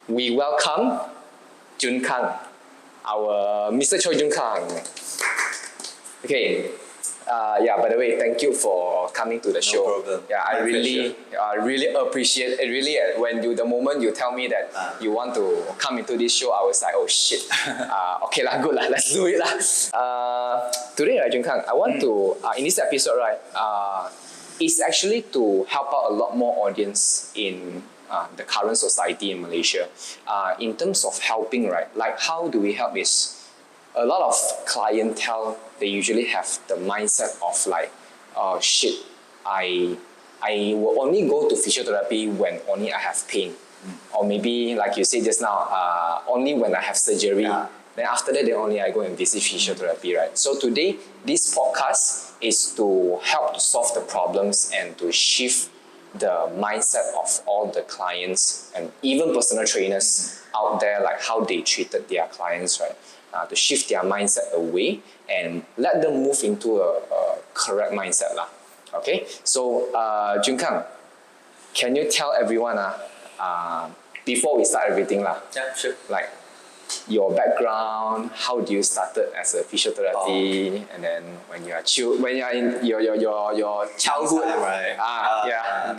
we welcome Jun Kang, our Mr. Choi Jun Kang. Okay. By the way, thank you for coming to the show. No problem. Yeah, I really appreciate it. Really, when the moment you tell me that you want to come into this show, I was like, oh shit. Okay lah, good lah, let's do it lah. Today, right, Jun Kang, I want to in this episode, right, it's actually to help out a lot more audience in the current society in Malaysia. In terms of helping, right, like how do we help is a lot of clientele, they usually have the mindset of like, oh shit, I will only go to physiotherapy when only I have pain. Or maybe like you said just now, only when I have surgery. Then after that, then only I go and visit physiotherapy, right? So today, this podcast is to help to solve the problems and to shift the mindset of all the clients and even personal trainers out there, like how they treated their clients, right? To shift their mindset away and let them move into a correct mindset lah. Okay, so Jun Kang, can you tell everyone before we start everything lah? Yeah, sure. Like your background, how do you started as a physiotherapy, and then when you are in your childhood, right?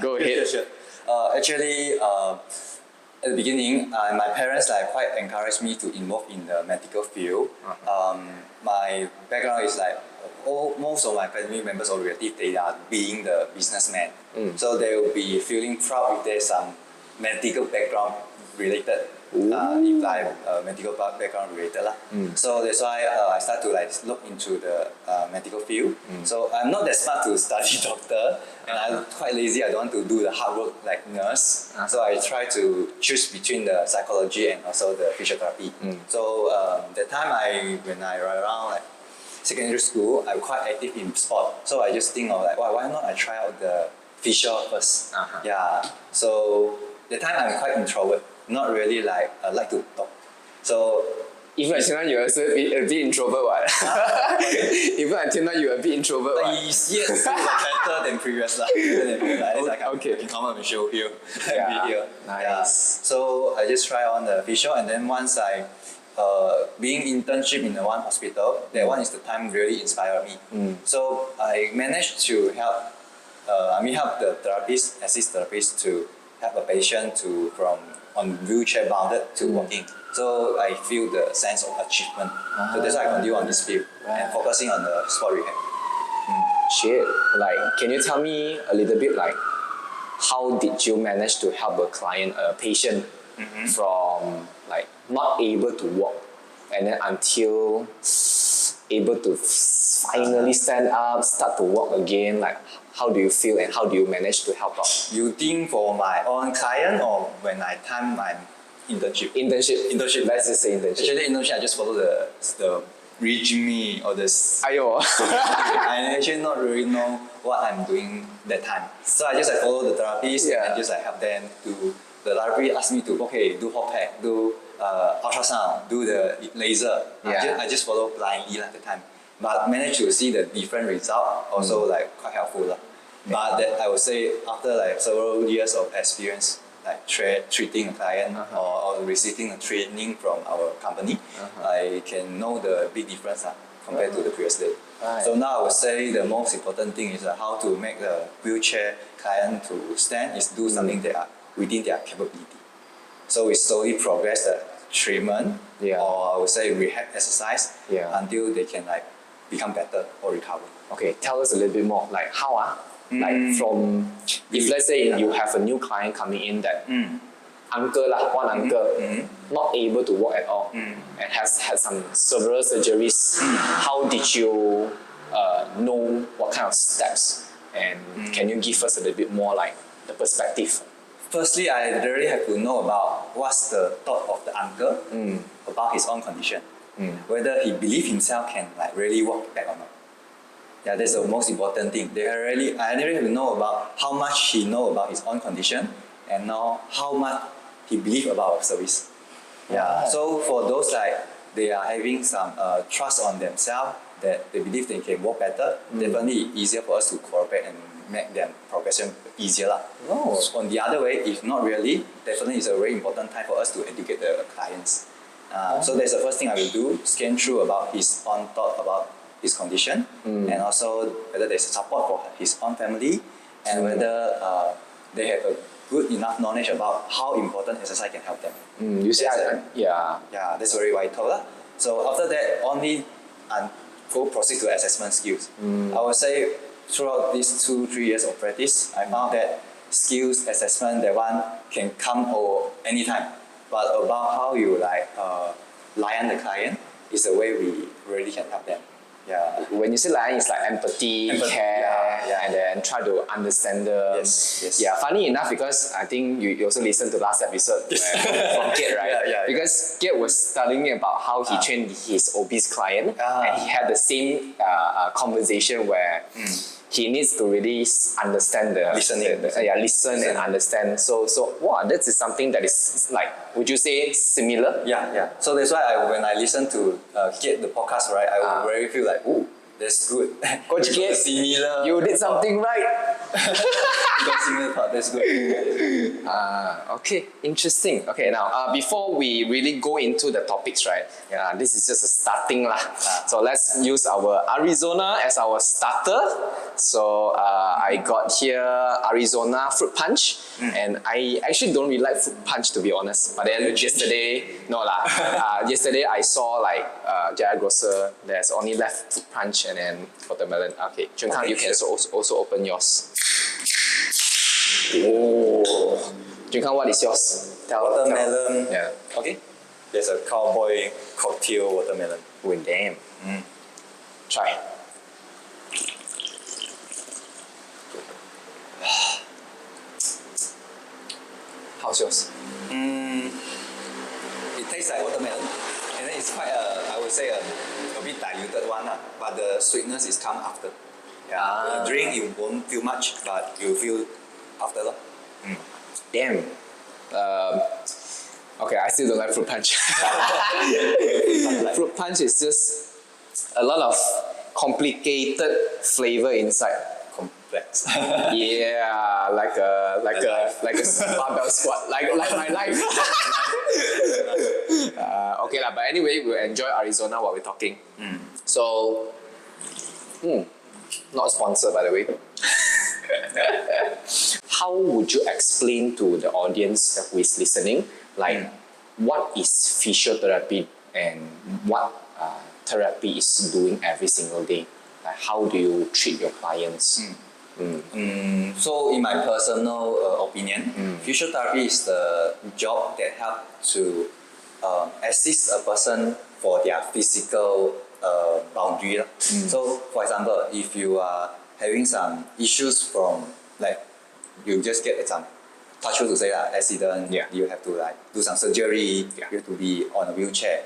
Go ahead. Sure. Actually, at the beginning, my parents quite encouraged me to involve in the medical field. My background is most of my family members or relatives, they are being the businessmen. So they will be feeling proud if there's some medical background related. If I have medical background related lah. So that's why I start to look into the medical field. So I'm not that smart to study doctor, and I'm quite lazy. I don't want to do the hard work like nurse. So I try to choose between the psychology and also the physiotherapy. So that time when I was around secondary school, I'm quite active in sport. So I just think of why not I try out the physio first. Yeah. So that time I'm quite introvert. Not really like to talk. So even until now you're also a bit introvert, what? Even until now you're a bit introvert, what? Yes, better than previous lah. Okay. I can come up and show you. Yeah. Nice. Yeah. So I just try on the physio, and then once I being internship in the one hospital, that one is the time really inspired me. So I managed to help the therapist, assist therapist to help a patient to from on wheelchair bounded to walking. So I feel the sense of achievement. So that's why I continue on this field and focusing on the sport rehab. Shit. Can you tell me a little bit how did you manage to help a patient from not able to walk and then until able to finally stand up, start to walk again? How do you feel and how do you manage to help out? You think for my own client or when I time my internship? Internship. Let's just say internship. Actually, internship I just follow the regime or this. Ayo. I actually not really know what I'm doing that time. So I just follow the therapist and just help them to. The therapist asked me to do hot pack, do ultrasound, do the laser. I just follow blindly at the time. But managed to see the different result, also quite helpful. But that I would say after several years of experience, treating a client or receiving a training from our company, I can know the big difference compared to the previous day. Right. So now I would say the most important thing is how to make the wheelchair client to stand is do something that are within their capability. So we slowly progress the treatment or I would say rehab exercise until they can become better or recover. Okay, tell us a little bit more. How from if let's say you have a new client coming in that uncle not able to walk at all and has had some several surgeries. How did you know what kind of steps and can you give us a little bit more the perspective? Firstly, I really have to know about what's the thought of the uncle about his own condition. Whether he believe himself can really walk back or not. Yeah, that's the most important thing. I really have to know about how much he know about his own condition and now how much he believe about service. Yeah. So for those they are having some trust on themselves, that they believe they can walk better, definitely easier for us to cooperate and make their progression easier lah. Oh. On the other way, if not really, definitely it's a very important time for us to educate the clients. So that's the first thing I will do, scan through about his own thought about his condition, and also whether there's support for his own family, and whether they have a good enough knowledge about how important exercise can help them. You see, Yeah, that's very vital lah. So after that, only go proceed to assessment skills. I would say throughout these 2-3 years of practice, I found that skills assessment, that one can come or anytime. But about how you lion the client is the way we really can help them. Yeah. When you say lion, it's like empathy, care, and then try to understand them. Yes. Yeah, funny enough, because I think you also listened to last episode from Kate, right? Because Kate was telling me about how he trained his obese client, and he had the same conversation where he needs to really understand listen and understand. So wow, that is something that is like, would you say similar? Yeah. So that's why when I listen to Kate the podcast, right, I would really feel like, ooh, that's good. Coach Kate, similar. you did something right. You got similar thought. That's good. Okay, interesting. Okay, now before we really go into the topics, right? This is just a starting lah. So let's use our Arizona as our starter. So I got here Arizona fruit punch, and I actually don't really like fruit punch, to be honest. But then yesterday I saw like Jaya Grocer, there's only left fruit punch and then watermelon. Okay, Jun Kang, you can also open yours. Oh, Jun Kang, what is yours? Watermelon. Yeah. Okay. There's a cowboy cocktail watermelon. Oh, damn. Try. How's yours? It tastes like watermelon, and then it's quite I would say a bit diluted one, but the sweetness is come after. Yeah. Drink you won't feel much, but you feel after that. Damn. Okay, I still don't like fruit punch. Fruit punch is just a lot of complicated flavor inside. Complex. Yeah, like a barbell squat, like my life. Okay lah, but anyway, we'll enjoy Arizona while we're talking. So, not sponsored by the way. How would you explain to the audience who is listening, like what is physiotherapy and what therapy is doing every single day? Like how do you treat your clients? So in my personal opinion, physiotherapy is the job that helps to assist a person for their physical boundary. So for example, if you are having some issues from like you just get some touch wood to say accident, you have to like do some surgery, you have to be on a wheelchair.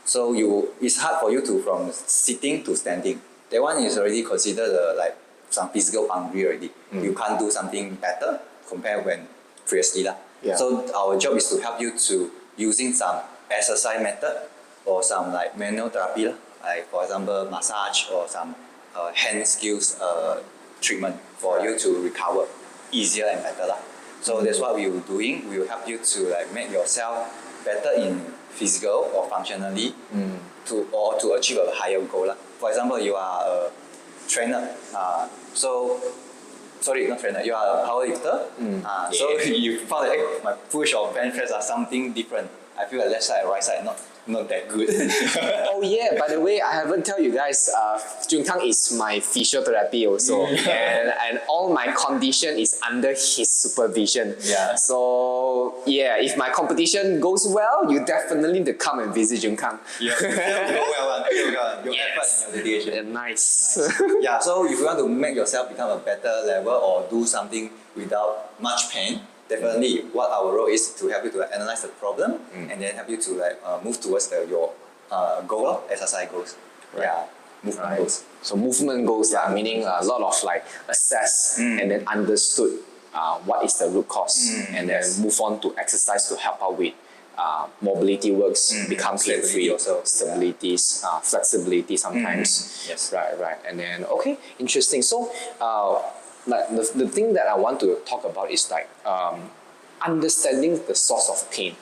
So it's hard for you to from sitting to standing. That one is already considered like some physical boundary already. You can't do something better compared when previously So our job is to help you to using some exercise method or some like manual therapy, like for example massage or some hand skills treatment for you to recover easier and better. So that's what we will doing. We will help you to like make yourself better in physical or functionally to achieve a higher goal. For example, you are a trainer. You are a power lifter. So you found that my push or bench press are something different. I feel like left side and right side not that good. Oh yeah, by the way, I haven't tell you guys, Jun Kang is my physiotherapy also, and all my condition is under his supervision. So if my competition goes well, you definitely need to come and visit Jun Kang. Your effort and your dedication. Nice. So if you want to make yourself become a better level or do something without much pain, definitely what our role is to help you to analyze the problem and then help you to move towards your goal, exercise goals. Movement goals. So movement goals, meaning a lot of like assess and then understood what is the root cause and then move on to exercise to help out with mobility works, become Stability pain-free, also, stabilities, flexibility sometimes. Yes. Right. And then, okay, interesting. So, like the thing that I want to talk about is like understanding the source of pain.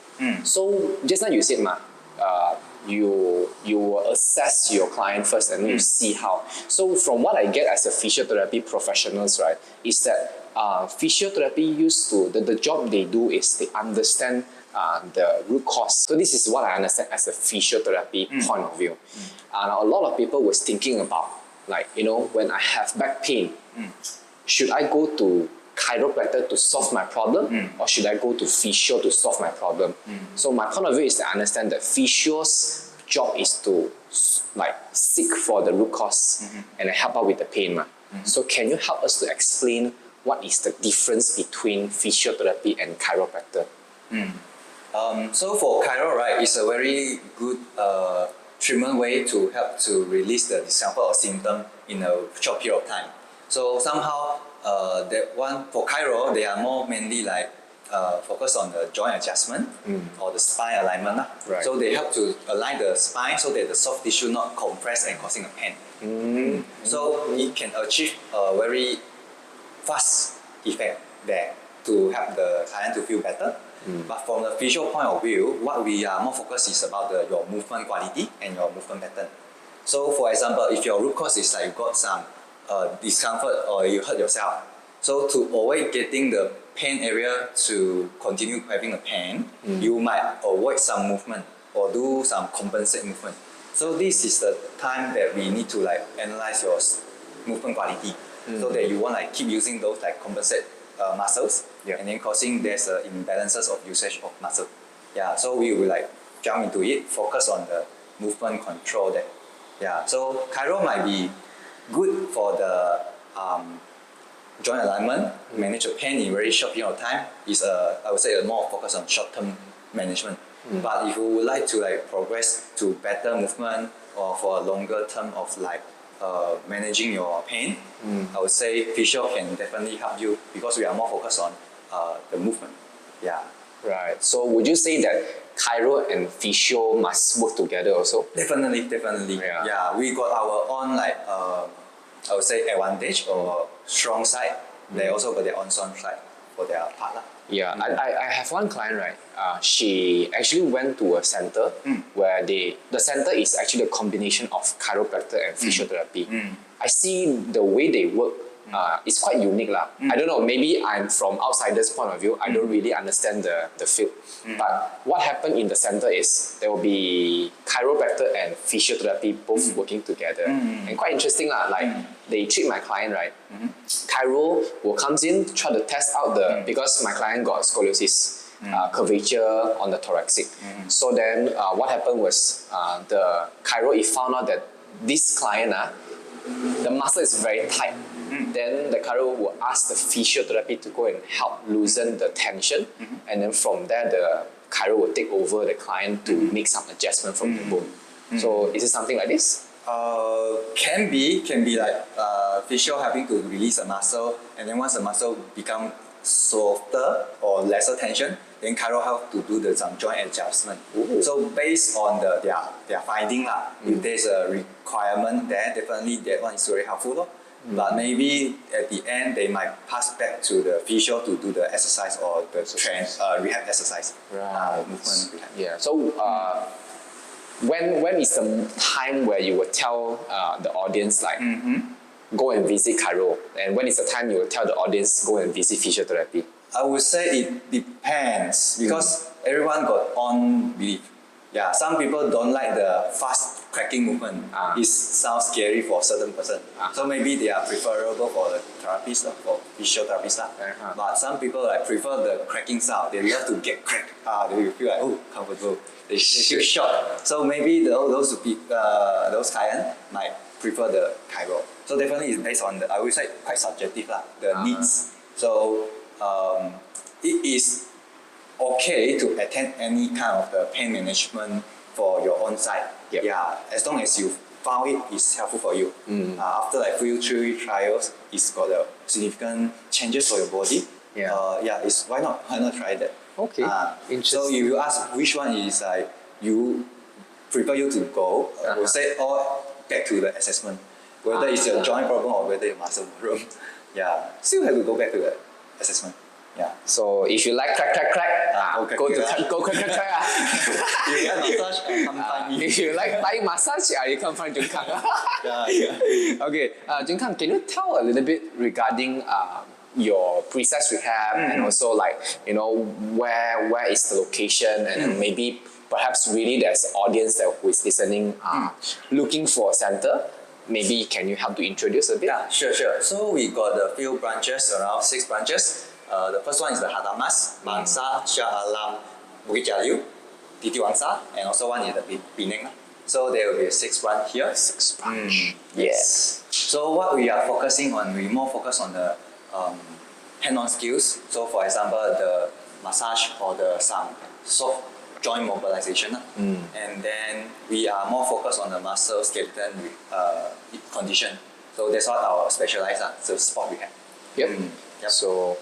So, just now you said, you will assess your client first and then you see how. So from what I get as a physiotherapy professionals, right, is that physiotherapy used to, the job they do is they understand the root cause. So this is what I understand as a physiotherapy point of view. And a lot of people was thinking about, like, when I have back pain, should I go to chiropractor to solve my problem, or should I go to physio to solve my problem? So my point of view is to understand that physio's job is to seek for the root cause and help out with the pain. So can you help us to explain what is the difference between physiotherapy and chiropractor? So for chiro, right, it's a very good treatment way to help to release the discomfort or symptom in a short period of time. So somehow that one for chiro, they are more mainly focus on the joint adjustment or the spine alignment. Right. So they help to align the spine so that the soft tissue not compressed and causing a pain. So it can achieve a very fast effect there to help the client to feel better. But from the physio point of view, what we are more focused is about your movement quality and your movement pattern. So for example, if your root cause is you got some discomfort or you hurt yourself, so to avoid getting the pain area to continue having a pain, you might avoid some movement or do some compensate movement. So this is the time that we need to analyze your movement quality, so that you want keep using those compensate muscles, and then causing there's imbalances of usage of muscle. So we will jump into it, focus on the movement control there. So chiro might be good for the joint alignment, manage the pain in very short period of time. Is I would say a more focus on short-term management. But if you would like to progress to better movement or for a longer term of managing your pain, I would say physio can definitely help you because we are more focused on the movement. Right. So would you say that chiro and physio must work together also? Definitely. We got our own I would say advantage or strong side. They also got their own strong side for their part. I have one client, right? She actually went to a center where the center is actually a combination of chiropractor and physiotherapy. I see the way they work. It's quite unique. I don't know, maybe I'm from outsider's point of view, I don't really understand the field. But what happened in the center is there will be chiropractor and physiotherapy both working together. And quite interesting, they treat my client, right? Chiro will comes in, try to test out because my client got scoliosis, curvature on the thoracic. So then what happened was the chiro, he found out that this client, the muscle is very tight. Then the chiro will ask the physiotherapy to go and help loosen the tension, and then from there the chiro will take over the client to make some adjustment from the bone. So is it something like this? Can be physio helping to release the muscle, and then once the muscle become softer or lesser tension, then chiro help to do some joint adjustment. So based on their finding, if there's a requirement there, definitely that one is very helpful. But maybe at the end they might pass back to the physio to do the exercise or the rehab exercise. Movement rehab. Yeah. So when is the time where you will tell the audience go and visit chiro, and when is the time you will tell the audience go and visit physiotherapy? I would say it depends because everyone got own belief. Some people don't like the fast cracking movement. It sounds scary for certain person. So maybe they are preferable for the therapist, for physiotherapist. But some people prefer the cracking sound. They love to get cracked. They will feel comfortable. They feel shocked. So maybe those clients might prefer the chiro. So definitely it's based on I would say quite subjective the needs. So it is okay to attend any kind of the pain management for your own side. As long as you found it is helpful for you. After few 3 trials, it's got a significant changes for your body. Why not try that? Okay. So Interesting. if you ask which one is like you prefer you to go, we'll say all back to the assessment. Whether it's your joint problem or whether it's muscle problem. Yeah. Still have to go back to the assessment. Yeah. So if you like crack, go to crack. go crack. If you like massage, come find me. If you like Thai massage, you can find Jun Kang. Yeah. Okay, Jun Kang, can you tell a little bit regarding your Precise Rehab and also like where is the location and maybe perhaps really there's an audience that who is listening looking for a center. Maybe can you help to introduce a bit? Yeah, sure. So we got a few branches, around 6 branches. The first one is the Hadamas, Mangsa, Shah Alam, Bukit Jalil, Titi Wangsa, and also one is the Penang. So there will be 6 branch here. 6 branch. Yes. So what we are focusing on, we more focus on the hand-on skills. So for example, the massage or the some soft joint mobilization. And then we are more focused on the muscle skeleton condition. So that's what our specialize so sport rehab. Yep. So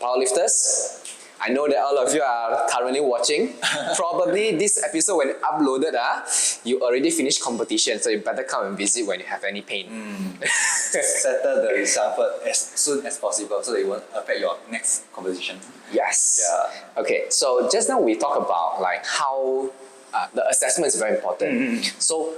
powerlifters, I know that all of you are currently watching. Probably this episode when uploaded, you already finished competition, so you better come and visit when you have any pain. Settle the discomfort as soon as possible so it won't affect your next competition. Yes. Yeah. Okay, so just now we talked about like how the assessment is very important. So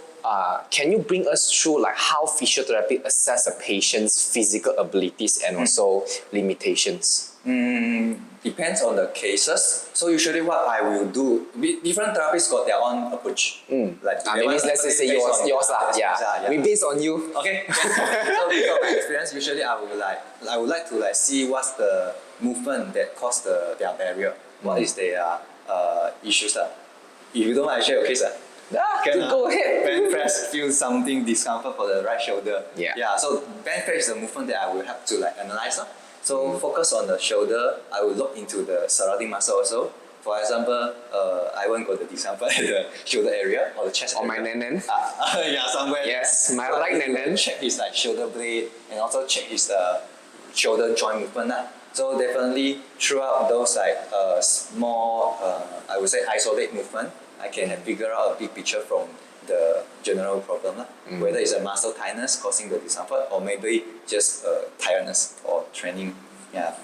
can you bring us through like how physiotherapy assess a patient's physical abilities and also limitations? Depends on the cases. So usually what I will do, different therapists got their own approach. Like Maybe let's say yours lah. Yeah. We based on you. Okay. So based on my experience, usually I would like to like see what's the movement that caused their barrier. What is their issues. If you don't mind, I share your case. Go ahead. Bench press, feel something discomfort for the right shoulder. Yeah. So bench press is the movement that I will have to like analyze. So focus on the shoulder. I will look into the surrounding muscle also. For example, I won't go the discomfort at the shoulder area or the chest area. My nanan. Yeah, somewhere. Yes, my so right nanan. Check his like shoulder blade and also check his shoulder joint movement. So definitely throughout those like small, I would say isolate movement, I can figure out a big picture from the general problem, whether it's a muscle tightness causing the discomfort or maybe just tiredness or training. Yeah.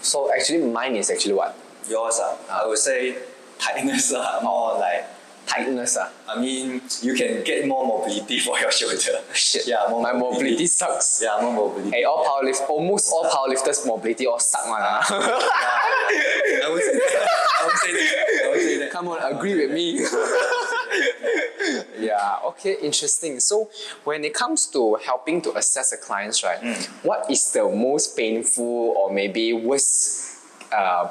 So actually mine is actually what? Yours, I would say tightness, more like Tightness. I mean, you can get more mobility for your shoulder. Shit. Yeah, more My mobility sucks. Yeah, more mobility. Hey, almost all powerlifters mobility all suck man. I would say that. Come on, agree with me. Yeah, okay, interesting. So when it comes to helping to assess a clients, right, what is the most painful or maybe worst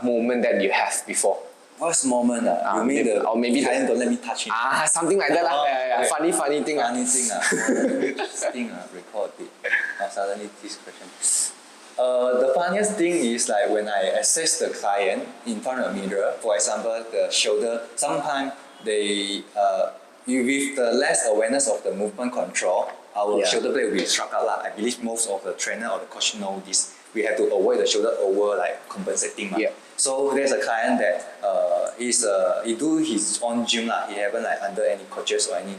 moment that you have before? Worst moment? You mean or maybe the client don't let me touch him? Something like that. Okay. Funny thing. Funny thing. Interesting. Record it. Suddenly this question. The funniest thing is like when I assess the client in front of a mirror, for example, the shoulder, sometimes they, with the less awareness of the movement control, our shoulder blade will be struck out. I believe most of the trainer or the coach know this. We have to avoid the shoulder over like compensating. So there's a client that he do his own gym. He haven't like under any coaches or any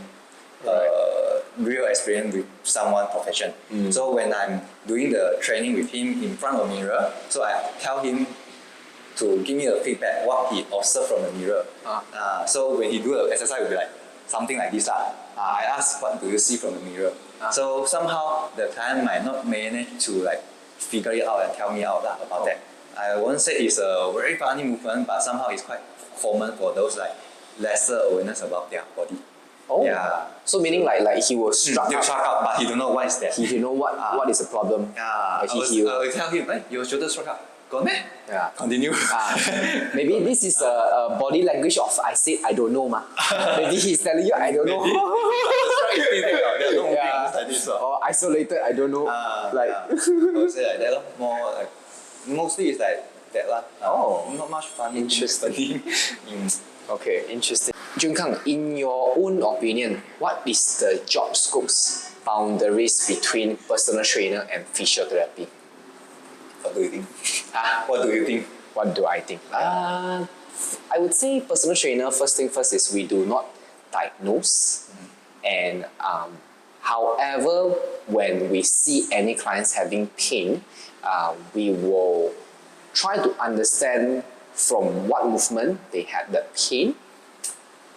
real experience with someone profession. So when I'm doing the training with him in front of a mirror, so I tell him to give me a feedback what he observed from the mirror. So when he do the exercise, it will be like something like this. I ask, what do you see from the mirror? So somehow the client might not manage to like figure it out and tell me out about that. I won't say it's a very funny movement, but somehow it's quite common for those like lesser awareness about their body. Yeah. So meaning like he was struck out, but he don't know what is that. He don't know what is the problem. I will tell him, your shoulder struck out. Got me? Yeah. Continue. Maybe this is a body language of I said I don't know Maybe he's telling you I don't know. Or isolated I don't know. I would say like that. More like mostly it's like that not much fun. Interesting. Okay, interesting. Jun Kang, in your own opinion, what is the job scopes, boundaries between personal trainer and physiotherapy? What do you think? What do you think? What do I think? I would say personal trainer, first thing first is we do not diagnose. And however, when we see any clients having pain, we will try to understand from what movement they had the pain,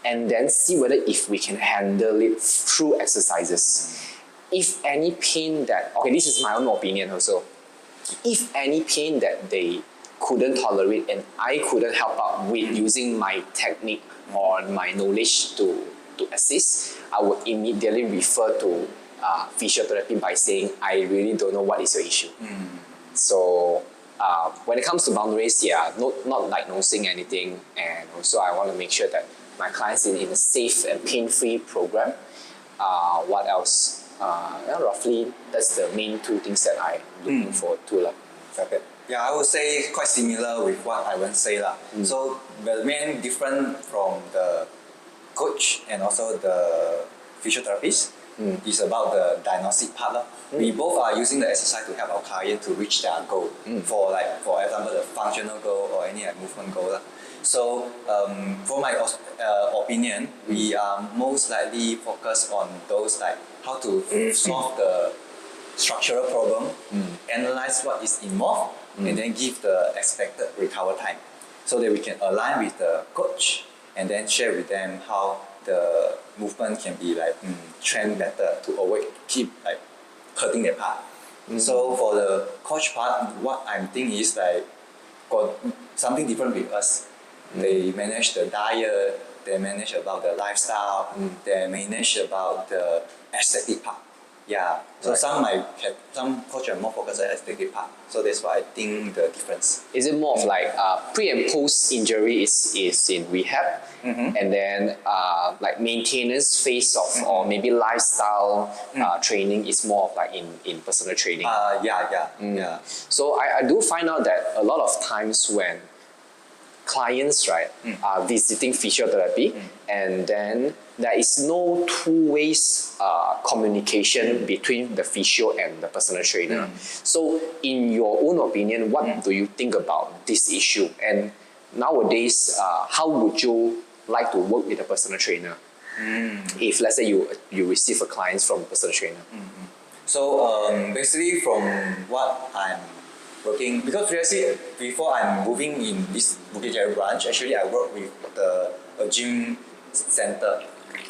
and then see whether if we can handle it through exercises. If any pain that, okay, this is my own opinion also, if any pain that they couldn't tolerate and I couldn't help out with using my technique or my knowledge to assist, I would immediately refer to physiotherapy by saying, I really don't know what is your issue. So when it comes to boundaries, not diagnosing anything, and also I want to make sure that my clients in a safe and pain-free program. What else? Roughly, that's the main two things that I'm looking forward to. Okay. Yeah, I would say quite similar with what I would say. So the main difference from the coach and also the physiotherapist is about the diagnostic part. We both are using the exercise to help our client to reach their goal. For example, the functional goal or any movement goal. So for my opinion, we are most likely focused on those like how to solve the structural problem, analyze what is involved, and then give the expected recovery time, so that we can align with the coach and then share with them how the movement can be like trained better to avoid keep like hurting their part. So for the coach part, what I'm thinking is like got something different with us. They manage the diet, they manage about the lifestyle, they manage about the aesthetic part. Yeah. So some coach are more focused on aesthetic part. So that's why I think the difference. Is it more of like pre and post injury is in rehab, and then like maintenance phase of or maybe lifestyle training is more of like in personal training? Yeah. So I do find out that a lot of times when clients are visiting physiotherapy, and then there is no two ways communication between the physio and the personal trainer. So in your own opinion, what do you think about this issue? And nowadays, how would you like to work with a personal trainer? If let's say you receive a client from a personal trainer. So basically from what I'm working, because previously before I'm moving in this Bukit Jalil branch, actually I work with a gym center.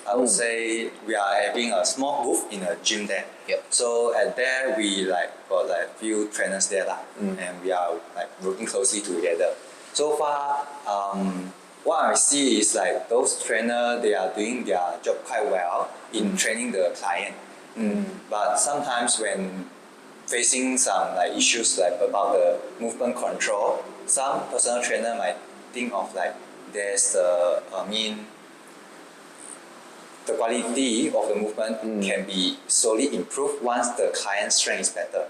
I would say we are having a small booth in a gym there. So at there we like got like few trainers there and we are like working closely together. So far, what I see is like those trainers, they are doing their job quite well in training the client. But sometimes when facing some like issues like about the movement control, some personal trainer might think of like there's the the quality of the movement can be slowly improved once the client's strength is better.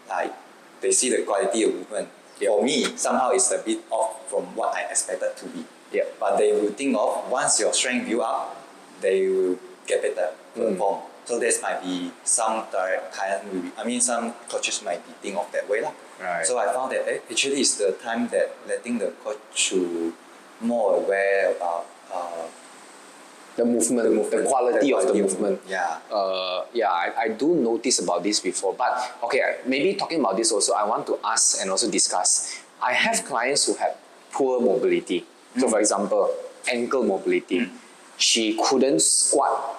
Like they see the quality of movement. For me, somehow it's a bit off from what I expected to be. But they will think of once your strength build up, they will get better perform. So this might be some some coaches might be think of that way. So I found that actually it's the time that letting the coach to more aware about the movement, the quality of the movement. I do notice about this before. But okay, maybe talking about this also, I want to ask and also discuss. I have clients who have poor mobility. So for example, ankle mobility. She couldn't squat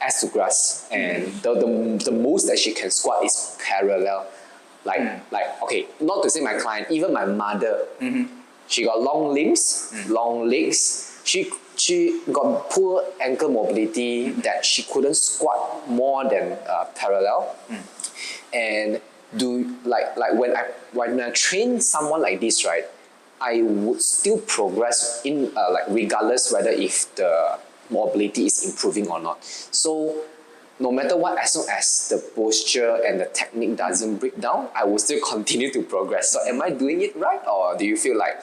as to grass, and the most that she can squat is parallel. Like okay, not to say my client, even my mother. She got long limbs, long legs. She got poor ankle mobility that she couldn't squat more than parallel. And when I train someone like this, right, I would still progress in like regardless whether if the mobility is improving or not. So no matter what, as long as the posture and the technique doesn't break down, I will still continue to progress. So am I doing it right, or do you feel like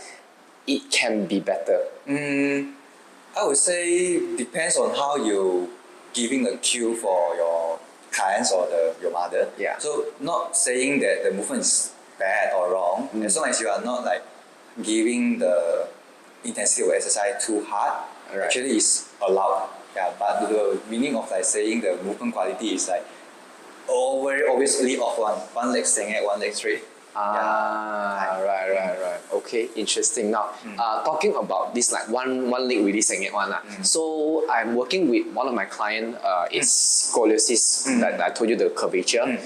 it can be better? I would say depends on how you giving a cue for your clients or your mother. So not saying that the movement is bad or wrong, as long as you are not like giving the intensity of exercise too hard actually is allowed. Yeah, but the meaning of like saying the movement quality is like very obviously off one leg staying one leg straight. Right. Okay, interesting. Now, talking about this like one leg really sengit one. So I'm working with one of my client. It's scoliosis that I told you, the curvature.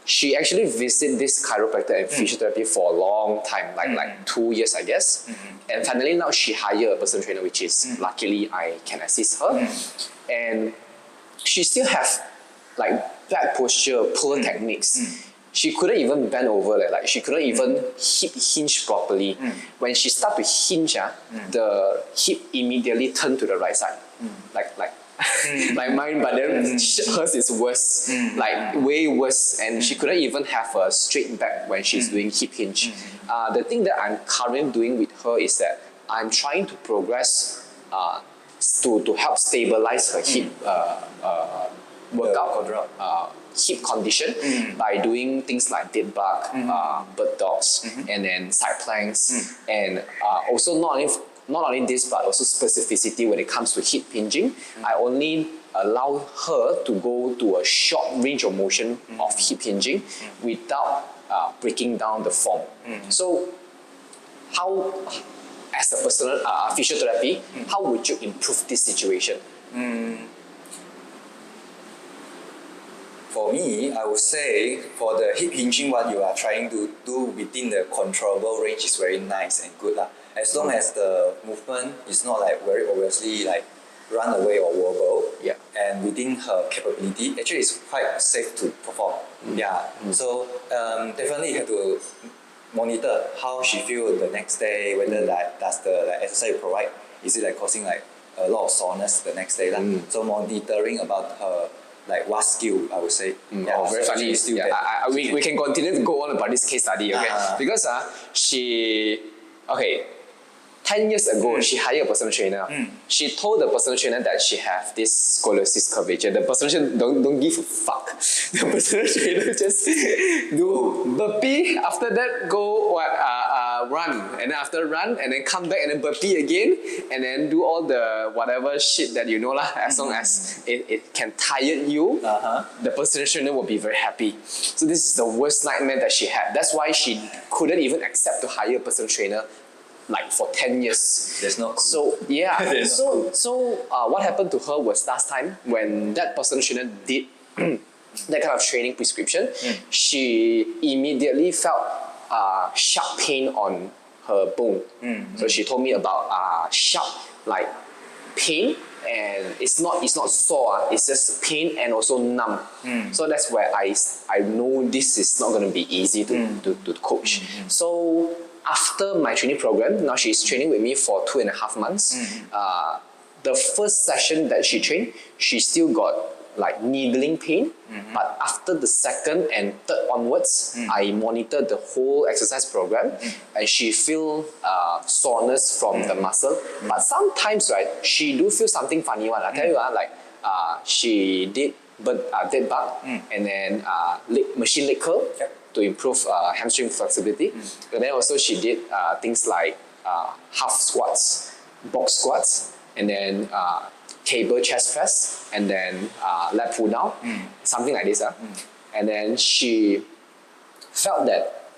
She actually visited this chiropractor and physiotherapy for a long time, like 2 years, I guess. And finally now she hired a personal trainer, which is luckily I can assist her. And she still have like bad posture, poor techniques. She couldn't even bend over, like she couldn't even hip hinge properly. When she start to hinge, the hip immediately turn to the right side, like mine, but then hers is worse, like way worse, and she couldn't even have a straight back when she's doing hip hinge. The thing that I'm currently doing with her is that I'm trying to progress to help stabilize her hip workout, hip condition by doing things like dead bug, bird dogs, and then side planks, and also not only this but also specificity when it comes to hip hinging. I only allow her to go to a short range of motion of hip hinging without breaking down the form. So how, as a personal physiotherapy, how would you improve this situation? For me, I would say for the hip hinging, what you are trying to do within the controllable range is very nice and good lah. As long as the movement is not like very obviously like run away or wobble, and within her capability, actually it's quite safe to perform. So definitely you have to monitor how she feel the next day, whether like does the like exercise you provide, is it like causing like a lot of soreness the next day lah. So monitoring about her like what skill, I would say. Very funny. We can continue to go on about this case study, okay? Because she 10 years ago, she hired a personal trainer. She told the personal trainer that she have this scoliosis curvature. The personal trainer don't give a fuck. The personal trainer just do burpee. After that, go run, and then after run, and then come back and then burpee again, and then do all the whatever shit that you know lah. As long as it can tire you, the personal trainer will be very happy. So this is the worst nightmare that she had. That's why she couldn't even accept to hire a personal trainer like for 10 years. There's no So what happened to her was last time when that personal trainer did that kind of training prescription, she immediately felt sharp pain on her bone. So she told me about sharp like pain, and it's not sore, it's just pain and also numb. So that's where I know this is not going to be easy to coach. So after my training program, now she's training with me for 2.5 months. The first session that she trained, she still got like needling pain, but after the second and third onwards, I monitored the whole exercise program, and she feel soreness from the muscle. But sometimes, right, she do feel something funny one. I tell you, she did dead bug, and then machine leg curl to improve hamstring flexibility. And then also she did things like half squats, box squats, and then cable chest press, and then lat pull down, something like this. And then she felt that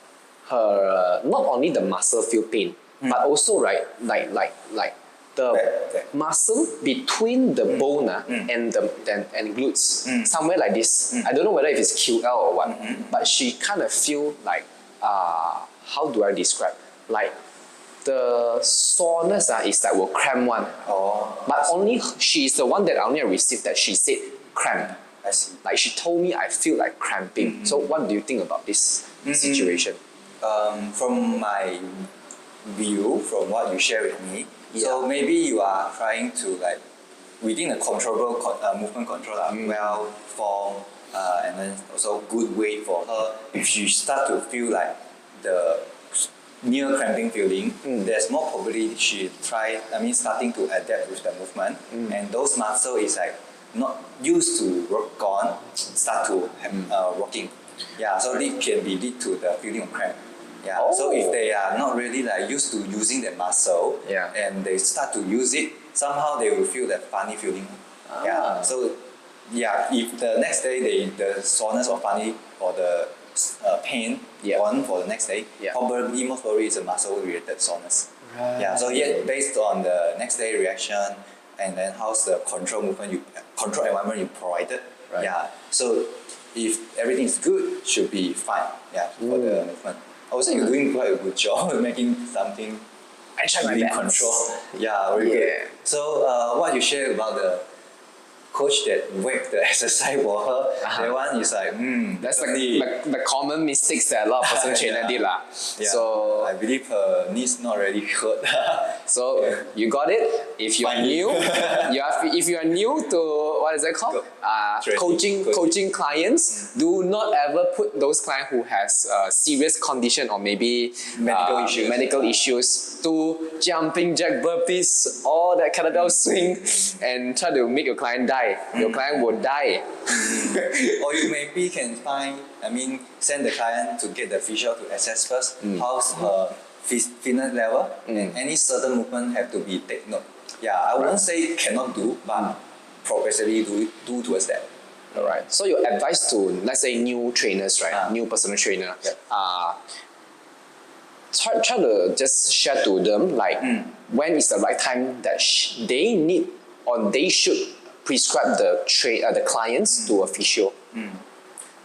her not only the muscle feel pain, but also right like the muscle between the bone and glutes, somewhere like this. I don't know whether if it's QL or what, but she kind of feel like how do I describe, like the soreness is like will cramp one. But only she is the one that I only received that she said cramp. I see. Like she told me I feel like cramping. So what do you think about this situation? From my view, from what you share with me, so maybe you are trying to like within a controllable movement control, well form, and then also good weight for her. If she start to feel like the near cramping feeling, there's more probability she starting to adapt with the movement, and those muscle is like not used to work on, start to have working. So it can be lead to the feeling of cramp. Yeah. Oh. So if they are not really like used to using the muscle, Yeah. and they start to use it, somehow they will feel that funny feeling. Yeah. So yeah, if the next day the soreness or funny or the pain Yeah. on for the next day, Yeah. probably most probably it's a muscle related soreness. Right. Yeah. So based on the next day reaction and then how's the control environment you provided. Right. Yeah. So if everything is good, should be fine. Yeah. For the movement. I would say you're doing quite a good job making something I try my really best. control. Yeah, very Yeah. good. So what you share about the coach that whacked the exercise for her, that one is like, That's definitely- the common mistakes that a lot of personal trainer Yeah. did lah. Yeah, So I believe her knees not really hurt. So you got it. If you are Finally. new, if you are new to what is that called? Training. Coaching clients. Do not ever put those clients who has serious condition or maybe medical issues to jumping jack burpees, all that kettlebell swing, and try to make your client die. Your client will die. Or you maybe can send the client to get the physio to assess first how's her fitness level, and any certain movement have to be take note. Yeah, I won't say cannot do, but progressively do towards that. Alright. So your advice to, let's say, new trainers, right? New personal trainer. Try to just share to them like when is the right time that they need or they should prescribe the clients to a physio.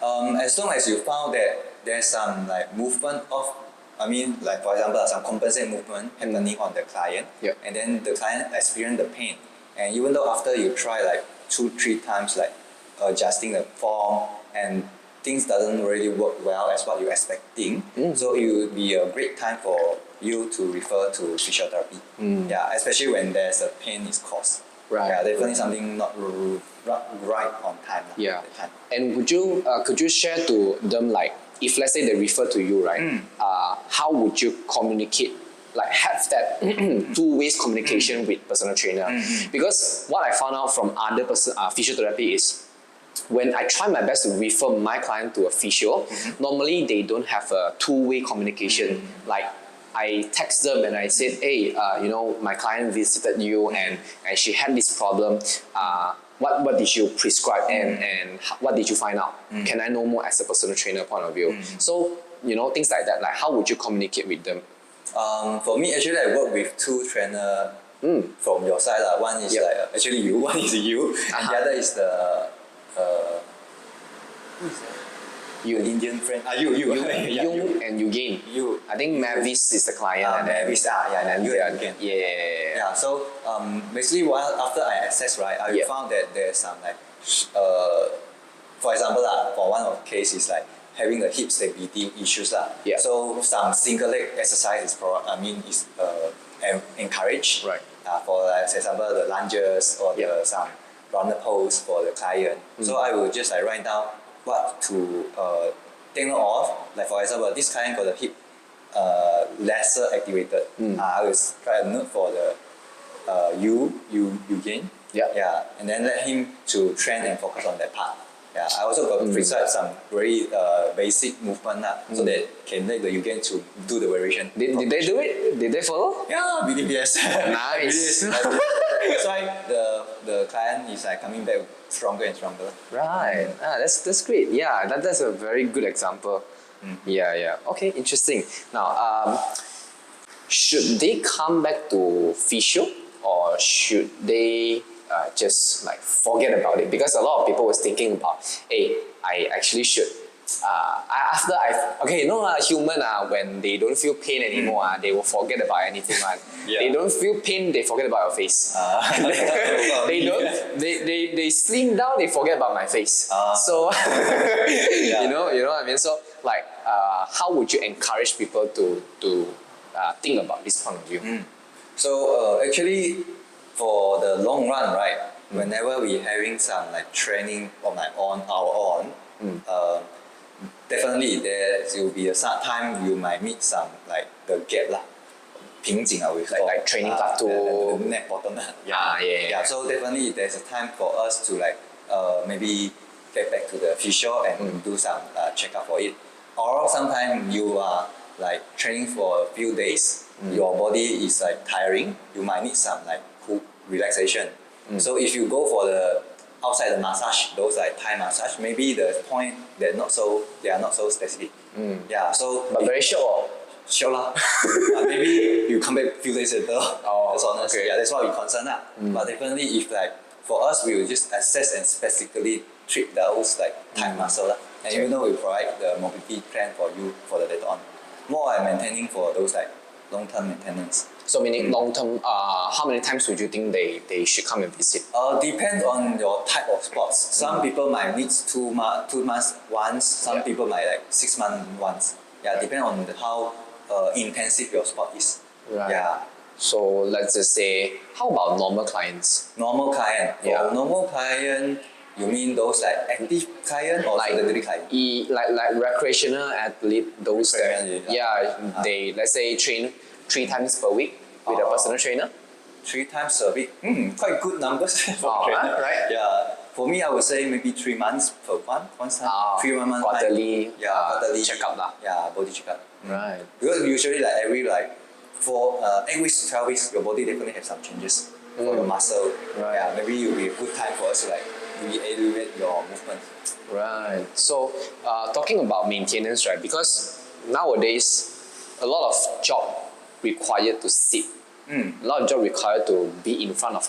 As long as you found that there's some like movement of, like for example, some compensate movement happening on the client, and then the client experience the pain, and even though after you try like 2-3 times like adjusting the form and things doesn't really work well as what you're expecting, so it would be a great time for you to refer to physiotherapy. Yeah, especially when there's a pain is caused. Right. Yeah, definitely something not right on time. Yeah. At the time. And could you share to them like if let's say they refer to you, right? How would you communicate? Like have that two ways communication with personal trainer, because what I found out from other physiotherapy is when I try my best to refer my client to a physio, normally they don't have a two-way communication. Like I text them and I said, hey, my client visited you and she had this problem. What did you prescribe and what did you find out? Can I know more as a personal trainer point of view? So things like that. Like how would you communicate with them? For me, actually, I work with 2 trainers from your side. One is like actually you, one is you, and the other is the who is that? You. The Indian friend. You. You and Eugene. You. I think Mavis is the client. Mavis, and you and Eugene. Yeah. Yeah. So basically, after I assess, right, I found that there's some like, for example, for one of the case is like having the hip stability issues. Yeah. So some single leg exercise is encouraged. Right. For like, for example, the lunges or some runner pose for the client. So I will just like write down what to take note of. Like for example, this client got the hip lesser activated. I will try a note for the Eugene. Yeah. And then let him to train and focus on that part. Yeah, I also got to prescribe some very basic movement so that can let the Eugene to do the variation. Did they do it? Did they follow? Yeah, I believe yes. Nice. That's why the client is like coming back stronger and stronger. Right. That's great. Yeah, that's a very good example. Yeah. Okay, interesting. Now, should they come back to physio or should they just like forget about it? Because a lot of people was thinking about, hey, I actually should. Human when they don't feel pain anymore, they will forget about anything. They don't feel pain, they forget about your face. They slim down, they forget about my face. So you know what I mean. So like, how would you encourage people to think about this point of view? So actually, for the long run, right? Whenever we having some like training on our own, definitely there will be a time you might meet some like the gap 瓶颈 we call like training plateau, the neck bottom. Yeah. So definitely there's a time for us to like maybe get back to the physio and do some checkup for it. Or sometimes you are like training for a few days, your body is like tiring. You might need some like cool relaxation. So if you go for the outside the massage, those like Thai massage, maybe the point they are not so specific. Yeah, so But very short. sure lah. Maybe you come back few days later. That's honest. okay. Yeah, that's what we concern lah. But definitely, if like for us, we will just assess and specifically treat those like Thai muscle lah. And even though we provide the mobility plan for you for the later on, more like maintaining for those like long-term maintenance. So meaning long term, how many times would you think they should come and visit? Depends on your type of sports. Some people might need 2 months once. Some people might like 6 months once. Yeah, depend on how intensive your sport is. Right. Yeah. So let's just say, how about normal clients? Normal client. For Yeah. normal client, you mean those like active client or sedentary client? Like recreational athlete, those that, Recreational, they let's say train 3 times per week with a personal trainer. 3 times a week. Quite good numbers for trainer. Right? Yeah. For me, I would say maybe 3 months per one time. 3 months quarterly, quarterly checkup lah. Yeah, body checkup. Right. Because usually like every like 8 weeks to 12 weeks, your body definitely have some changes for your muscle. Right. Yeah, maybe it will be a good time for us to like re-elevate your movement. Right. So talking about maintenance, right? Because nowadays, a lot of job required to sit. A lot of job required to be in front of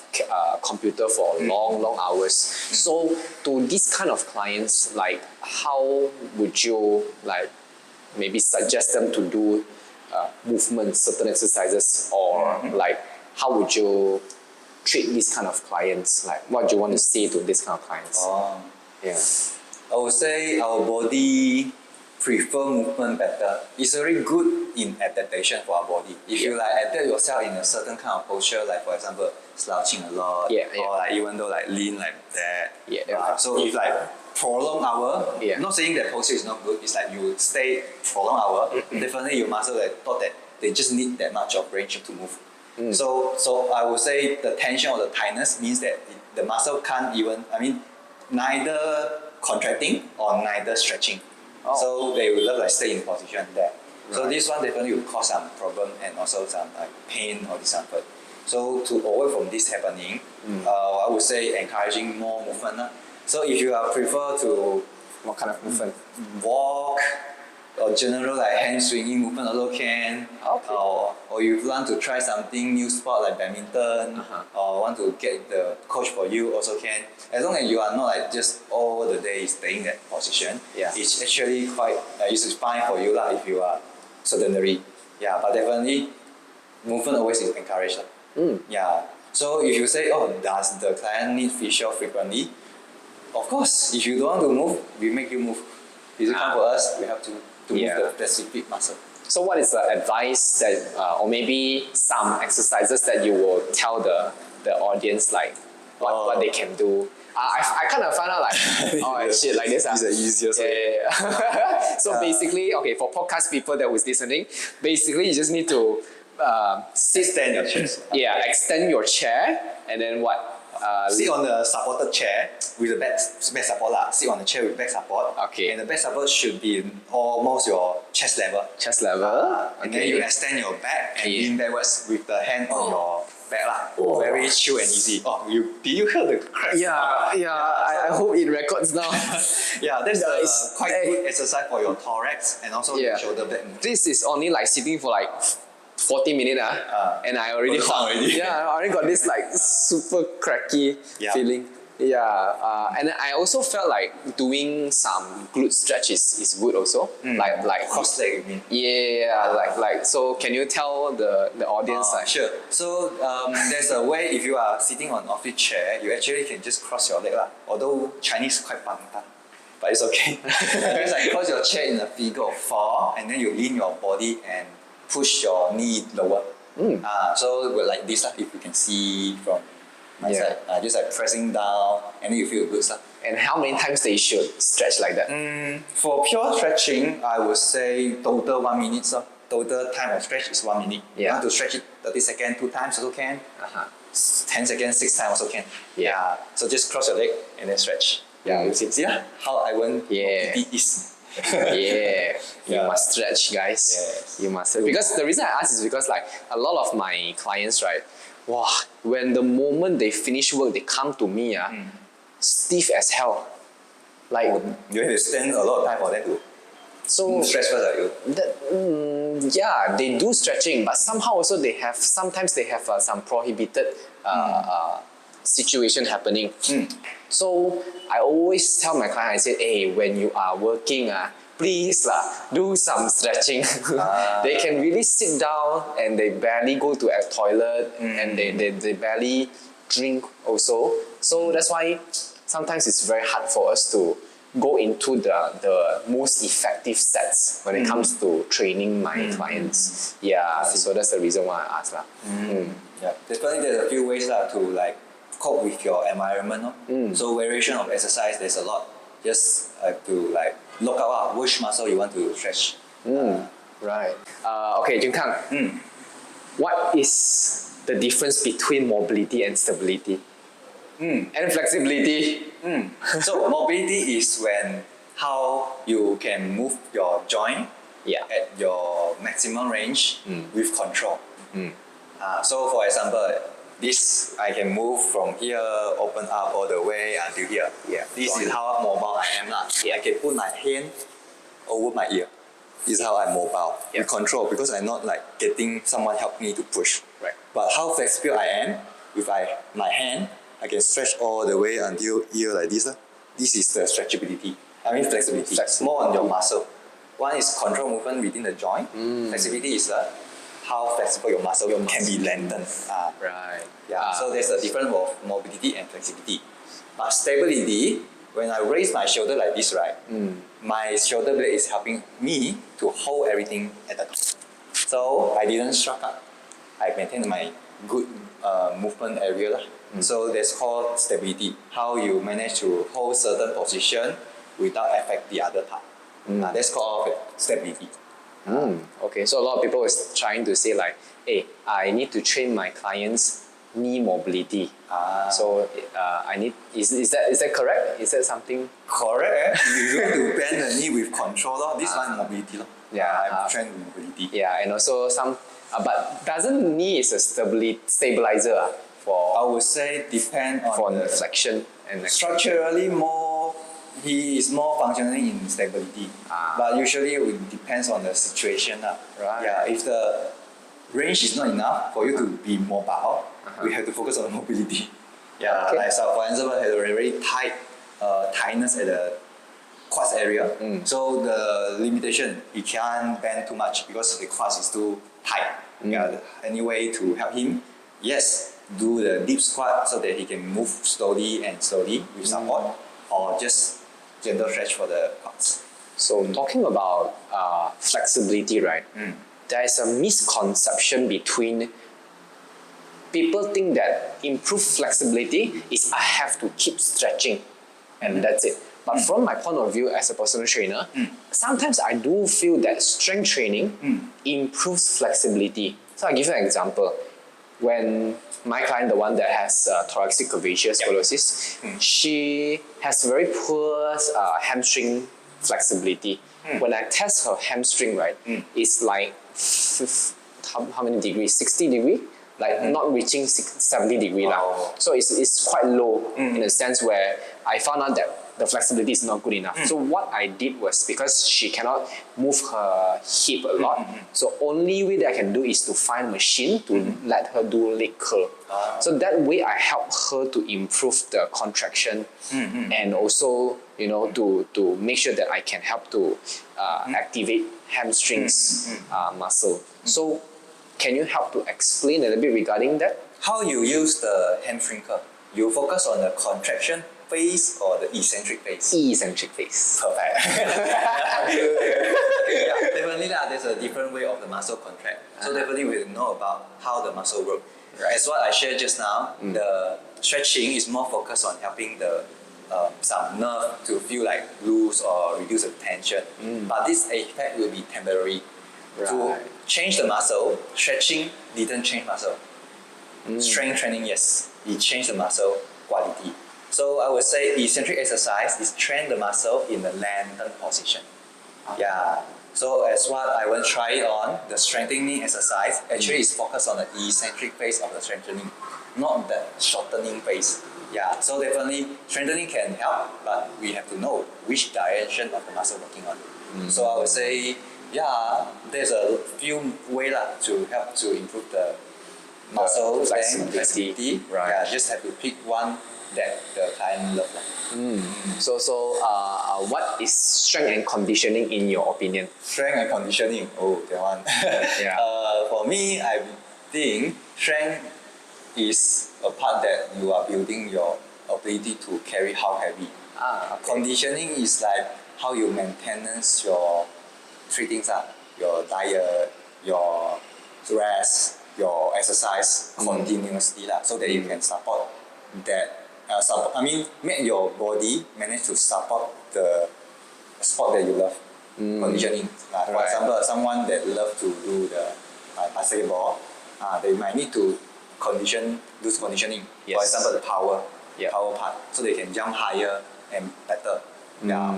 computer for long hours. So to this kind of clients, like how would you like maybe suggest them to do movements, certain exercises, or like how would you treat these kind of clients? Like what do you want to say to this kind of clients? Yeah. I would say our body prefer movement better. It's very good in adaptation for our body. If you like adapt yourself in a certain kind of posture, like for example slouching a lot, or like even though like lean like that. So if like prolonged hour, not saying that posture is not good, it's like you stay prolonged hour, definitely your muscle like thought that they just need that much of range to move. So I would say the tension or the tightness means that the muscle can't even, neither contracting or neither stretching. So they will like stay in position there. So this one definitely will cause some problem and also some pain or discomfort. So to avoid from this happening, I would say encouraging more movement. So if you prefer to What kind of movement? walk or general like hand swinging movement also can, or you want to try something new sport like badminton, or want to get the coach for you also can. As long as you are not like just all the day staying in that position, it's actually quite it's fine for you lah if you are sedentary. Yeah, but definitely movement always is encouraged. Yeah. So if you say, does the client need physio frequently? Of course, if you don't want to move, we make you move. If you come for us, we have to move the specific muscle. So what is the advice that, or maybe some exercises that you will tell the audience like what they can do? I kind of found out like, shit, like this. It's the easiest way. So basically, okay, for podcast people that was listening, basically you just need to Extend your chest. Extend your chair, and then what? Sit on the supported chair with the back support lah. Sit on the chair with back support. Okay. And the back support should be almost your chest level. Chest level. And then you extend your back and lean backwards with the hand on your back lah. Very chill and easy. Did you hear the crack? I hope it records now. That's quite good exercise for your thorax and also your shoulder back. This is only like sitting for like 40 minutes and I already I already got this like super cracky feeling. And I also felt like doing some glute stretch is good also. Like cross leg, you mean? Like so can you tell the audience Sure. So there's a way if you are sitting on office chair, you actually can just cross your leg lah. Although Chinese quite pantang, but it's okay. Just like cross your chair in a figure of 4 and then you lean your body and push your knee lower. So we're like this, if you can see from my side. Just like pressing down and then you feel good stuff. And how many times they should stretch like that? For pure stretching, I would say total 1 minute. So total time of stretch is 1 minute. You want to stretch it 30 seconds 2 times also can. 10 seconds 6 times also can. So just cross your leg and then stretch. You see how I want it is. Yeah, you Yeah. must stretch, guys. Yes. You must stretch. Because the reason I ask is because like a lot of my clients, right? Wow, when the moment they finish work, they come to me, stiff as hell. Like You have to spend a lot of time for them to so. stretch first, like you. Yeah, they do stretching, but somehow also sometimes they have some prohibited situation happening. So I always tell my client, I say, hey, when you are working, please do some stretching. They can really sit down and they barely go to a toilet and they barely drink also. So that's why sometimes it's very hard for us to go into the most effective sets when it comes to training my clients. Yeah, so that's the reason why I asked. Yeah, definitely there's a few ways to like cope with your environment. No? So variation of exercise, there's a lot. Just to like look out which muscle you want to stretch. Right. Okay, Jun Kang. What is the difference between mobility and stability? And flexibility? So mobility is when how you can move your joint Yeah. at your maximum range with control. So for example, this I can move from here, open up all the way until here. Yeah. This is how mobile I am. I can put my hand over my ear. This is how I'm mobile. Yeah. With control, because I'm not like getting someone help me to push. Right. But how flexible I am with my hand, I can stretch all the way until here like this. This is the stretchability. I mean flexibility. More on your muscle. One is control movement within the joint. Flexibility is how flexible your muscle can be lengthened. Right. Yeah. So there's a difference of mobility and flexibility. But stability, when I raise my shoulder like this, right, my shoulder blade is helping me to hold everything at the top. So I didn't shrug up. I maintain my good movement area. So that's called stability. How you manage to hold certain position without affect the other part. That's called stability. Okay, so a lot of people is trying to say like, hey, I need to train my clients knee mobility. So I need is that correct? Is that something? Correct. You have to bend the knee with control. This one mobility. Yeah. I'm trained with mobility. Yeah, and also some, but doesn't knee is a stabilizer I for would say depend on the flexion and structurally more. He is more functioning in stability, but usually it depends on the situation. Right. Yeah, if the range is not enough for you to be mobile, we have to focus on mobility. Yeah, Okay. like so for example, have a very tight tightness at the quads area. So the limitation, he can't bend too much because the quads is too tight. Yeah, any way to help him? Yes, do the deep squat so that he can move slowly with support, or just gentle stretch for the quads. So talking about flexibility, right? There is a misconception between people think that improved flexibility is I have to keep stretching and that's it. But from my point of view as a personal trainer, sometimes I do feel that strength training improves flexibility. So I'll give you an example. When my client, the one that has thoracic curvature scoliosis, she has very poor hamstring flexibility. When I test her hamstring, right, it's like how many degrees? 60 degree? Like not reaching 70 degree. Wow. So it's quite low in a sense where I found out that the flexibility is not good enough. So what I did was, because she cannot move her hip a lot, so only way that I can do is to find a machine to let her do leg curl. So that way I help her to improve the contraction and also to make sure that I can help to activate hamstrings muscle. So can you help to explain a little bit regarding that? How you use the hamstring curl? You focus on the contraction phase or the eccentric phase? Eccentric phase. Perfect. Definitely there's a different way of the muscle contract. So definitely we know about how the muscle works. Right. As what I shared just now, the stretching is more focused on helping the some nerve to feel like loose or reduce the tension. But this effect will be temporary. To Right. change the muscle, stretching didn't change muscle. Strength training, yes, it changed the muscle quality. So I would say eccentric exercise is train the muscle in the lengthened position. Yeah. So as what I will try it on, the strengthening exercise actually is focused on the eccentric phase of the strengthening, not the shortening phase. Yeah, so definitely strengthening can help, but we have to know which direction of the muscle working on. So I would say, yeah, there's a few ways to help to improve the muscle flexibility. Right. Yeah, just have to pick one that the client loves. So what is strength and conditioning in your opinion? Strength and conditioning. Oh, that one. Yeah. For me, I think strength is a part that you are building your ability to carry how heavy. Okay. Conditioning is like how you maintenance your three things your diet, your rest, your exercise continuously so that you can support that. Make your body manage to support the sport that you love. Conditioning. For Right. example, someone that love to do the basketball, they might need to do conditioning. Yes. For example, the power Yeah. part, so they can jump higher and better.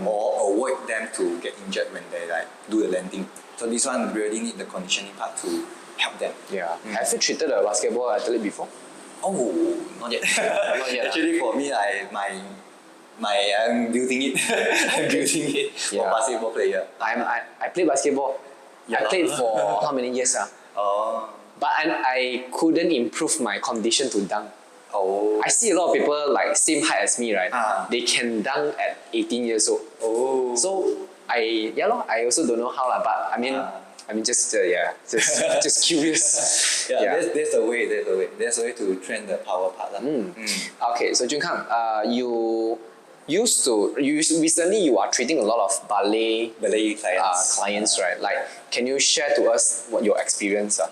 Or avoid them to get injured when they do the landing. So this one really need the conditioning part to help them. Yeah. Have you treated a basketball athlete before? Oh, not yet. Not yet. Actually, for me, I'm building it. I'm building it for Yeah. basketball player. I played basketball. I played for how many years? Oh. But I couldn't improve my condition to dunk. Oh. I see a lot of people like same height as me, right? They can dunk at 18 years old. Oh. So I also don't know how but just curious. Yeah. There's a way. There's a way to train the power part. Okay, so Jun Kang, you recently you are treating a lot of ballet Clients. right? Like, can you share to us what your experience are?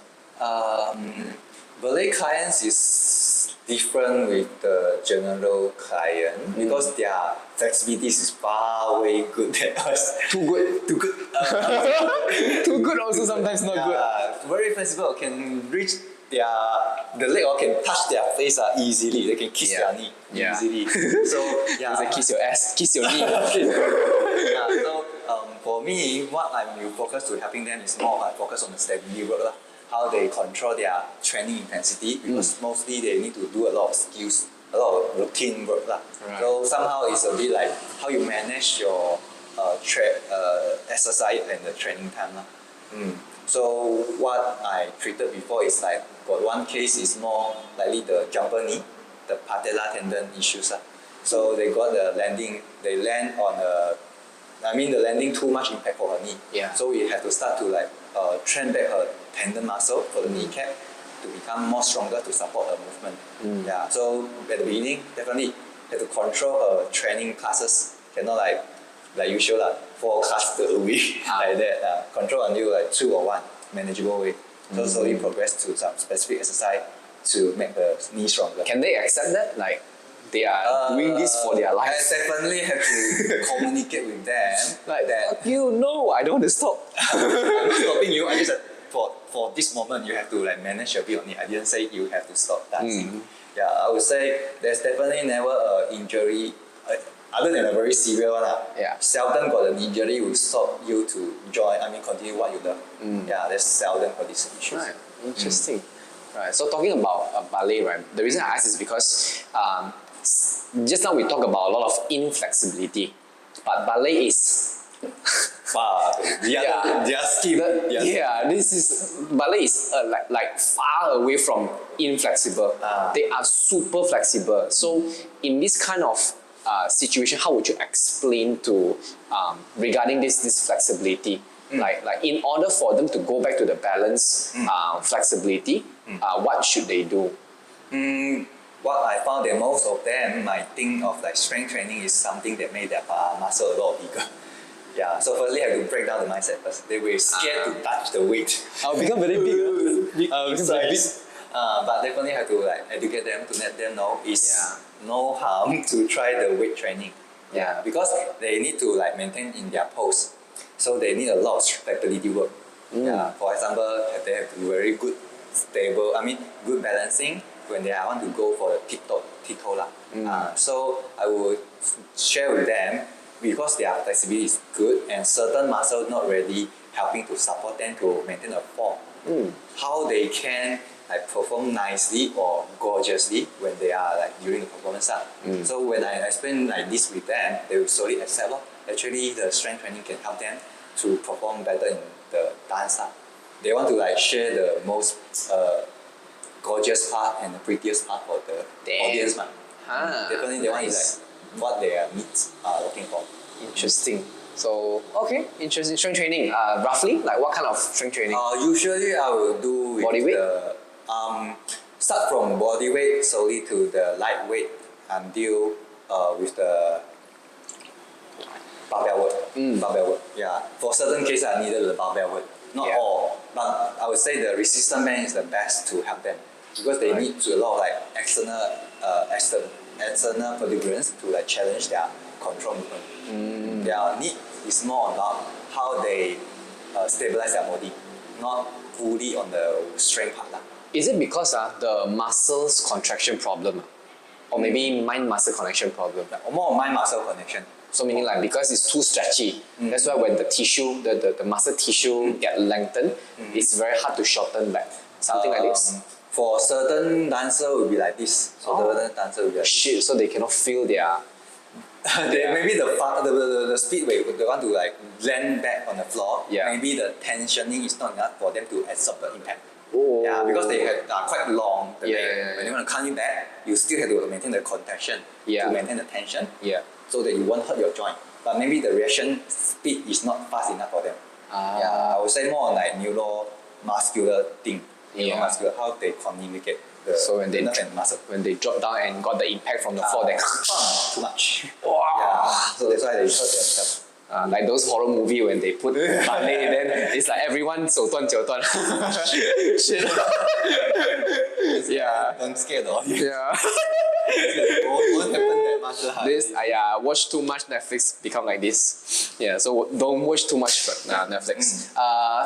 Ballet clients is different with the general client because their flexibility is far way good than us. Too good. Too good. Too good also sometimes not good. Very flexible, can reach the leg can touch their face easily. They can kiss their knee easily. So It's like kiss your ass, kiss your knee. So for me, what I'm focused to helping them is more focus on the stability work how they control their training intensity because mostly they need to do a lot of skills, a lot of routine work Right. So somehow it's a bit like how you manage your exercise and the training time So what I treated before is like got one case is more likely the jumper knee, the patella tendon issues So they got the landing, they land on the landing too much impact for her knee. Yeah. So we have to start to train back her tendon muscle for the kneecap to become more stronger to support her movement. Yeah. So at the beginning, definitely have to control her training classes. Cannot like usual 4 classes a week like that. Control until 2 or 1 manageable way. So slowly progress to some specific exercise to make the knee stronger. Can they accept that? Like, they are doing this for their life. I definitely have to communicate with them Like that fuck you, no, I don't want to stop. I'm not stopping you. I just said for this moment you have to manage a bit on it. I didn't say you have to stop dancing. Yeah, I would say there's definitely never an injury other than a very severe one. Yeah. Seldom got an injury will stop you to continue what you love. Yeah, there's seldom for these issues. Right, interesting. Right, so talking about ballet, right? The reason I ask is because just now we talk about a lot of inflexibility, but ballet is Their skill. ballet is like far away from inflexible. They are super flexible. So in this kind of situation, how would you explain to regarding this flexibility? Like in order for them to go back to the balance flexibility, what should they do? What I found that most of them might think of strength training is something that made their muscle a lot bigger. Yeah, so firstly I have to break down the mindset first. They were scared to touch the weight. I'll become very big. But definitely have to educate them to let them know it's no harm to try the weight training. Yeah, because they need to maintain in their pose. So they need a lot of stability work. Yeah, for example, they have to be very good, stable. Good balancing when they want to go for the tiptoe. So I would share with them because their flexibility is good and certain muscles not really helping to support them to maintain a form. How they can like perform nicely or gorgeously when they are like during the performance time. So when I explain like this with them, they will slowly accept. Actually, the strength training can help them to perform better in the dance time. They want to like share the most gorgeous part and the prettiest part for the audience. Definitely, the one is like what their needs are looking for. Interesting. So, okay, interesting. Strength training, roughly, like what kind of strength training? Usually I will do with Body weight? Start from body weight slowly to the light weight until with the barbell work. Barbell work. Yeah. For certain cases I needed the barbell work. Not all, but I would say the resistance band is the best to help them because they need to a lot of like external perseverance to like challenge their control movement. Their need is more about how they stabilize their body, not fully on the strength part. Is it because the muscles contraction problem? Or maybe mind-muscle connection problem? Or more mind-muscle connection. So meaning like because it's too stretchy, that's why when the tissue, the muscle tissue get lengthened, it's very hard to shorten back. Something like this. For certain dancer will be like this. So certain dancer will be like Shit, so they cannot feel their... maybe the speed way they want to like land back on the floor. Maybe the tensioning is not enough for them to absorb the impact. Yeah, because they are quite long. When you want to come it back, you still have to maintain the contraction to maintain the tension. So that you won't hurt your joint. But maybe the reaction speed is not fast enough for them. I would say more on like neuromuscular thing. Neuromuscular, how they communicate the nerve and muscle. When they drop down and got the impact from the floor, then too much. Wow. So that's why they hurt themselves. Like those horror movie when they put ballet, then it's like everyone 手断脚断. Shit. Don't scare the audience. Yeah. Won't happen that much. This, watch too much Netflix become like this. Yeah, so don't watch too much Netflix.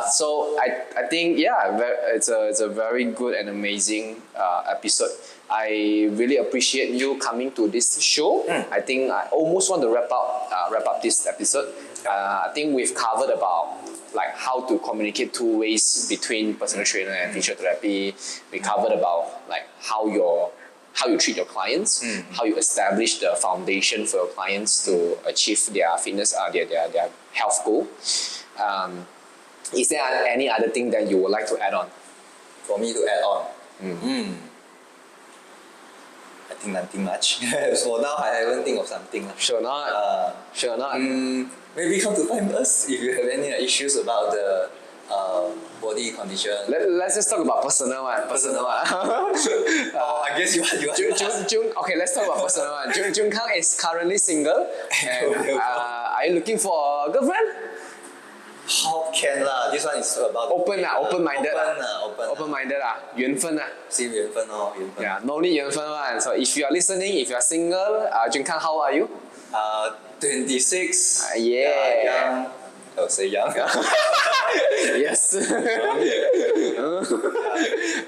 So I think it's a very good and amazing episode. I really appreciate you coming to this show. I think I almost want to wrap up this episode. I think we've covered about like how to communicate two ways between personal trainer and physiotherapy. We covered about like how you treat your clients, how you establish the foundation for your clients to achieve their fitness, their health goal. Is there any other thing that you would like to add on? For me to add on? I think nothing much. For now, I haven't think of something. Sure not. Sure not. Maybe come to find us if you have any issues about the body condition. Let's just talk about personal one. I guess you want. Jun, okay, let's talk about personal one. Jun Kang is currently single. And, are you looking for a girlfriend? How can lah? This one is about open-minded. Open-minded 缘分 See 缘分哦，缘分。Yeah, no need 缘分 one. So if you are listening, if you are single, Jun Kang, how are you? 26. Yeah. I would say young. Yes.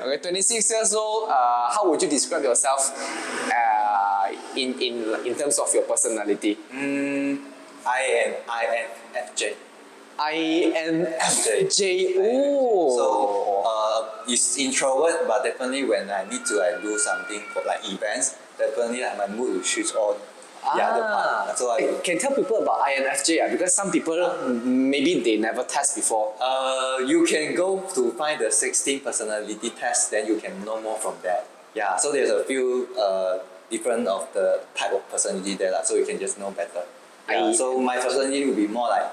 Okay, 26 years old. How would you describe yourself in terms of your personality? INFJ. INFJ. Oh. So it's introvert, but definitely when I need to like do something for like events, definitely like my mood will switch on the other part. So I can tell people about INFJ because some people maybe they never test before. You can go to find the 16 personality test, then you can know more from that. Yeah, so there's a few different of the type of personality there, so you can just know better. So my personality will be more like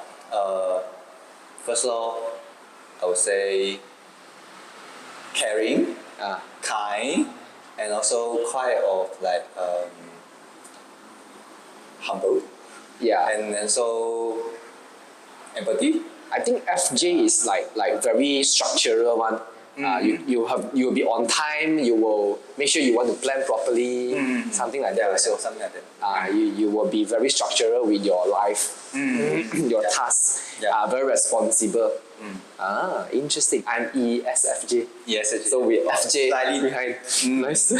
first of all, I would say caring, kind, and also quite of like humble. Yeah. And also empathy. I think FJ is like very structural one. You'll be on time. You will make sure you want to plan properly. Something like that. Also, something like that. You will be very structural with your life, your tasks. Very responsible. Ah, interesting. I'm ESFJ. Yes, actually. So we FJ Slightly behind. Nice.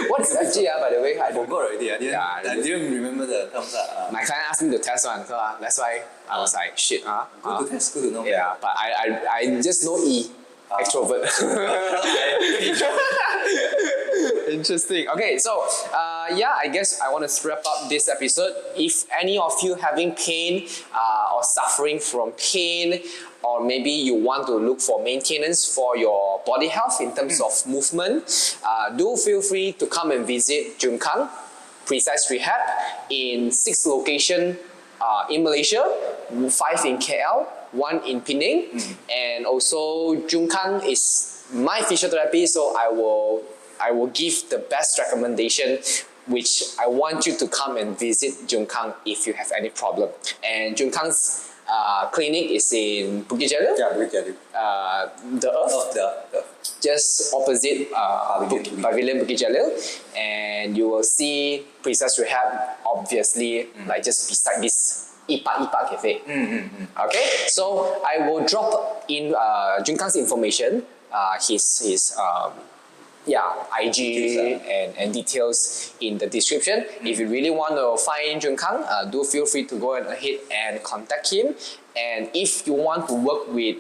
What is FJ by the way? I I forgot already. I didn't remember the terms. My client asked me to test one, so that's why I was like, shit, Good to test, good to know. Yeah, but I just know E. Extrovert. Interesting. Okay, so I guess I want to wrap up this episode. If any of you having pain or suffering from pain, or maybe you want to look for maintenance for your body health in terms of movement, do feel free to come and visit Jun Kang, Precise Rehab, in 6 locations in Malaysia, 5 in KL, 1 in Penang, and also Jun Kang is my physiotherapy, so I will give the best recommendation, which I want you to come and visit Jun Kang if you have any problem. And Jun Kang's clinic is in Bukit Jalil. Yeah, Bukit Jalil. The Earth. Just opposite Pavilion Bukit Jalil, and you will see Precise Rehab, obviously, like just beside this Ipa Cafe. Okay, so I will drop in Jun Kang's information, his IG and details in the description. If you really want to find Jun Kang, do feel free to go ahead and contact him. And if you want to work with,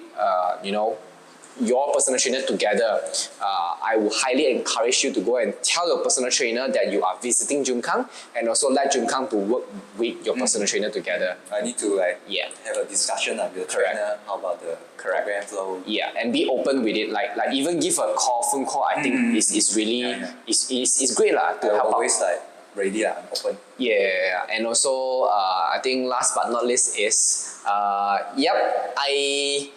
your personal trainer together, I would highly encourage you to go and tell your personal trainer that you are visiting Jun Kang, and also let Jun Kang to work with your personal trainer together. I need to have a discussion with the trainer. How about the program flow? Yeah, and be open with it. Like even give a phone call. I think is really is great lah to help always out. Ready I'm open. Yeah, and also I think last but not least is I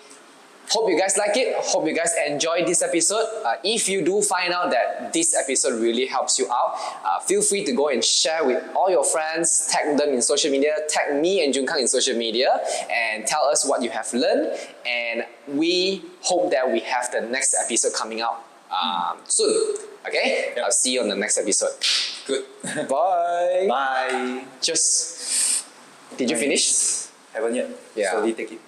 hope you guys like it. Hope you guys enjoy this episode. If you do find out that this episode really helps you out, feel free to go and share with all your friends, tag them in social media, tag me and Jun Kang in social media, and tell us what you have learned. And we hope that we have the next episode coming out soon. Okay? Yep. I'll see you on the next episode. Good. Bye. Bye. Did you finish? Haven't yet. Yeah. Slowly take it.